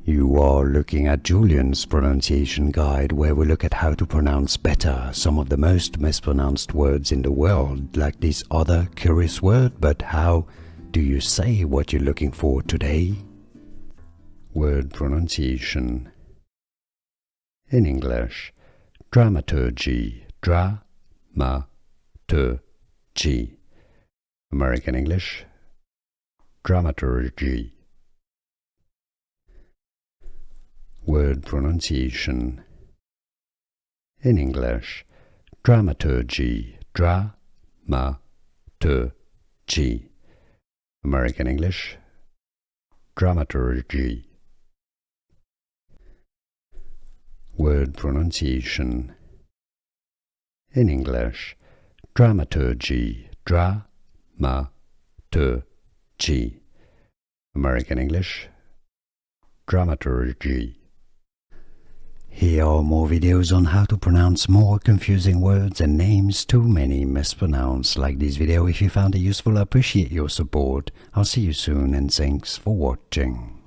You are looking at Julian's pronunciation guide, where we look at how to pronounce better some of the most mispronounced words in the world, like this other curious word. But how do you say what you're looking for today? Word pronunciation. In English, dramaturgy, dramaturgy. American English, dramaturgy. Word pronunciation. In English, dramaturgy, dramaturgy. American English, dramaturgy. Word pronunciation. In English, dramaturgy, dramaturgy. American English, dramaturgy. Here are more videos on how to pronounce more confusing words and names too many mispronounced. Like this video if you found it useful. I appreciate your support. I'll see you soon and thanks for watching.